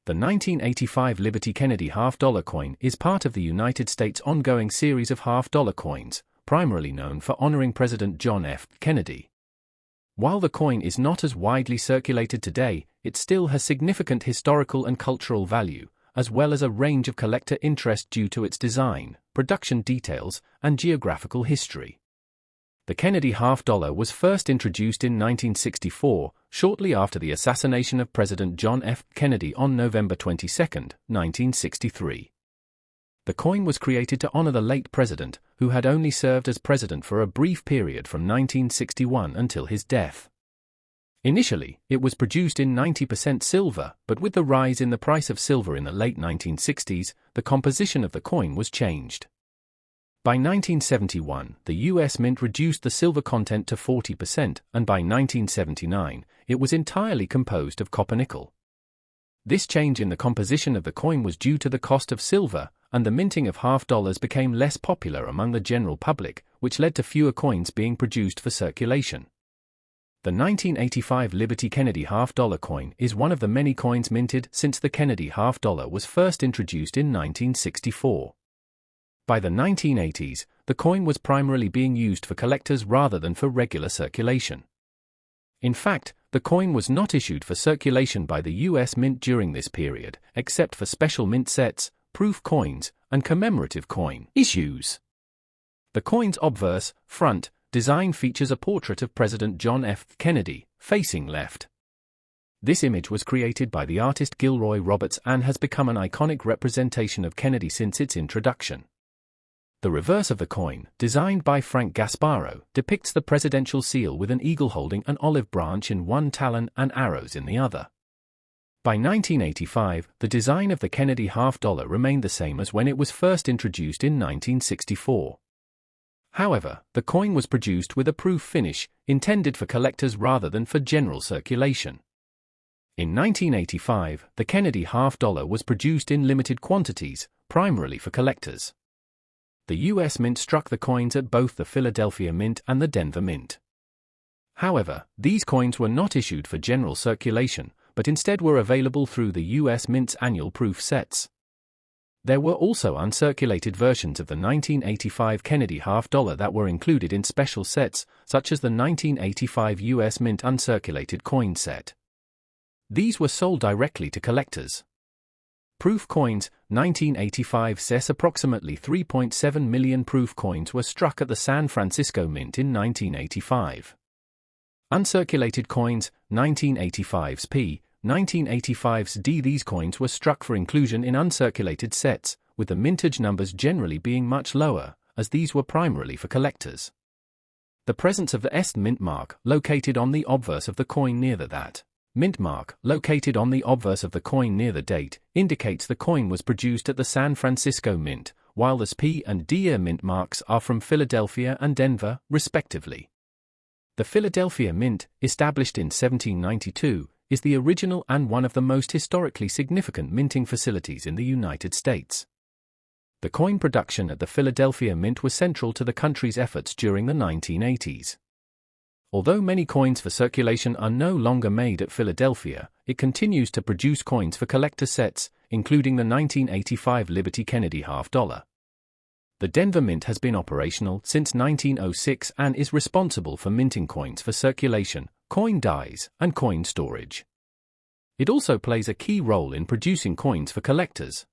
The 1985 Liberty Kennedy half-dollar coin is part of the United States' ongoing series of half-dollar coins, primarily known for honoring President John F. Kennedy. While the coin is not as widely circulated today, it still has significant historical and cultural value, as well as a range of collector interest due to its design, production details, and geographical history. The Kennedy half-dollar was first introduced in 1964, shortly after the assassination of President John F. Kennedy on November 22, 1963. The coin was created to honor the late president, who had only served as president for a brief period from 1961 until his death. Initially, it was produced in 90% silver, but with the rise in the price of silver in the late 1960s, the composition of the coin was changed. By 1971, the U.S. Mint reduced the silver content to 40%, and by 1979, it was entirely composed of copper-nickel. This change in the composition of the coin was due to the cost of silver, and the minting of half-dollars became less popular among the general public, which led to fewer coins being produced for circulation. The 1985 Liberty Kennedy half-dollar coin is one of the many coins minted since the Kennedy half-dollar was first introduced in 1964. By the 1980s, the coin was primarily being used for collectors rather than for regular circulation. In fact, the coin was not issued for circulation by the U.S. Mint during this period, except for special mint sets, proof coins, and commemorative coin issues. The coin's obverse, front, design features a portrait of President John F. Kennedy, facing left. This image was created by the artist Gilroy Roberts and has become an iconic representation of Kennedy since its introduction. The reverse of the coin, designed by Frank Gasparro, depicts the presidential seal with an eagle holding an olive branch in one talon and arrows in the other. By 1985, the design of the Kennedy half-dollar remained the same as when it was first introduced in 1964. However, the coin was produced with a proof finish, intended for collectors rather than for general circulation. In 1985, the Kennedy half-dollar was produced in limited quantities, primarily for collectors. The U.S. Mint struck the coins at both the Philadelphia Mint and the Denver Mint. However, these coins were not issued for general circulation, but instead were available through the U.S. Mint's annual proof sets. There were also uncirculated versions of the 1985 Kennedy half-dollar that were included in special sets, such as the 1985 U.S. Mint uncirculated coin set. These were sold directly to collectors. Proof coins, 1985 says approximately 3.7 million proof coins were struck at the San Francisco Mint in 1985. Uncirculated coins, 1985's P, 1985's D. These coins were struck for inclusion in uncirculated sets, with the mintage numbers generally being much lower, as these were primarily for collectors. The presence of the S mint mark, located on the obverse of the coin near the mint mark, located on the obverse of the coin near the date, indicates the coin was produced at the San Francisco Mint, while the P and D mint marks are from Philadelphia and Denver, respectively. The Philadelphia Mint, established in 1792, is the original and one of the most historically significant minting facilities in the United States. The coin production at the Philadelphia Mint was central to the country's efforts during the 1980s. Although many coins for circulation are no longer made at Philadelphia, it continues to produce coins for collector sets, including the 1985 Liberty Kennedy half-dollar. The Denver Mint has been operational since 1906 and is responsible for minting coins for circulation, coin dies, and coin storage. It also plays a key role in producing coins for collectors.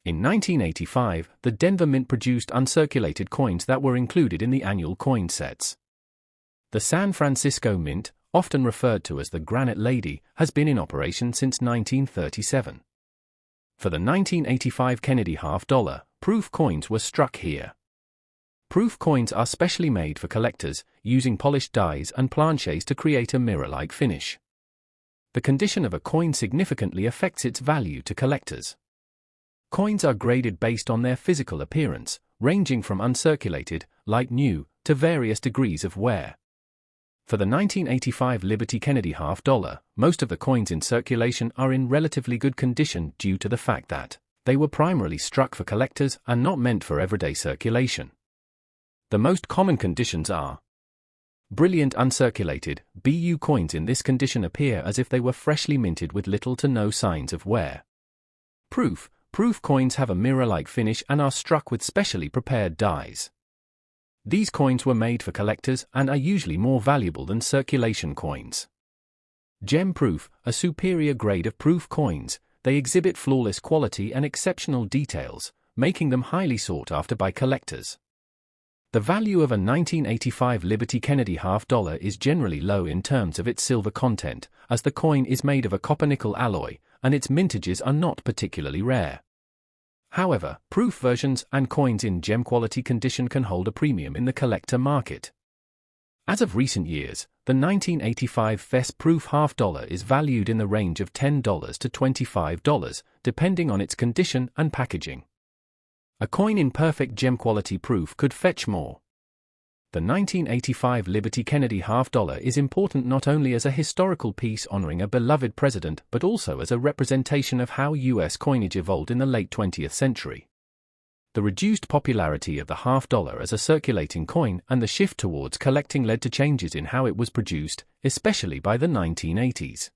In 1985, the Denver Mint produced uncirculated coins that were included in the annual coin sets. The San Francisco Mint, often referred to as the Granite Lady, has been in operation since 1937. For the 1985 Kennedy half-dollar, proof coins were struck here. Proof coins are specially made for collectors, using polished dies and planchets to create a mirror-like finish. The condition of a coin significantly affects its value to collectors. Coins are graded based on their physical appearance, ranging from uncirculated, like new, to various degrees of wear. For the 1985 Liberty Kennedy half-dollar, most of the coins in circulation are in relatively good condition due to the fact that they were primarily struck for collectors and not meant for everyday circulation. The most common conditions are Brilliant uncirculated, BU coins in this condition appear as if they were freshly minted with little to no signs of wear. Proof coins have a mirror-like finish and are struck with specially prepared dies. These coins were made for collectors and are usually more valuable than circulation coins. Gem proof, a superior grade of proof coins, they exhibit flawless quality and exceptional details, making them highly sought after by collectors. The value of a 1985 Liberty Kennedy $half is generally low in terms of its silver content, as the coin is made of a copper-nickel alloy, and its mintages are not particularly rare. However, proof versions and coins in gem quality condition can hold a premium in the collector market. As of recent years, the 1985 FES proof $half is valued in the range of $10 to $25, depending on its condition and packaging. A coin in perfect gem quality proof could fetch more. The 1985 Liberty Kennedy $half is important not only as a historical piece honoring a beloved president but also as a representation of how U.S. coinage evolved in the late 20th century. The reduced popularity of the $half as a circulating coin and the shift towards collecting led to changes in how it was produced, especially by the 1980s.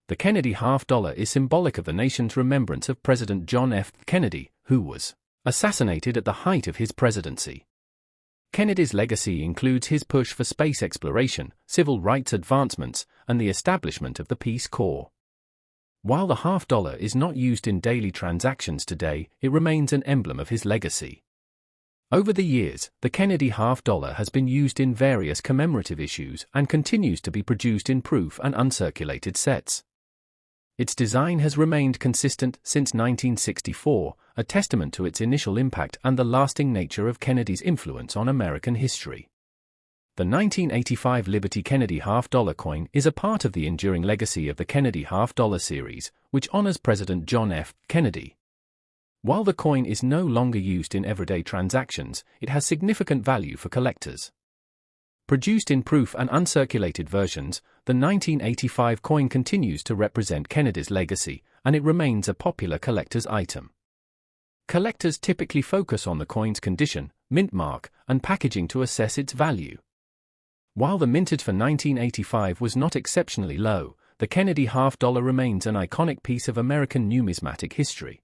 The Kennedy $half is symbolic of the nation's remembrance of President John F. Kennedy, who was assassinated at the height of his presidency. Kennedy's legacy includes his push for space exploration, civil rights advancements, and the establishment of the Peace Corps. While the $half is not used in daily transactions today, it remains an emblem of his legacy. Over the years, the Kennedy $half has been used in various commemorative issues and continues to be produced in proof and uncirculated sets. Its design has remained consistent since 1964, a testament to its initial impact and the lasting nature of Kennedy's influence on American history. The 1985 Liberty Kennedy $half coin is a part of the enduring legacy of the Kennedy $half series, which honors President John F. Kennedy. While the coin is no longer used in everyday transactions, it has significant value for collectors. Produced in proof and uncirculated versions, the 1985 coin continues to represent Kennedy's legacy, and it remains a popular collector's item. Collectors typically focus on the coin's condition, mint mark, and packaging to assess its value. While the mintage for 1985 was not exceptionally low, the Kennedy $half remains an iconic piece of American numismatic history.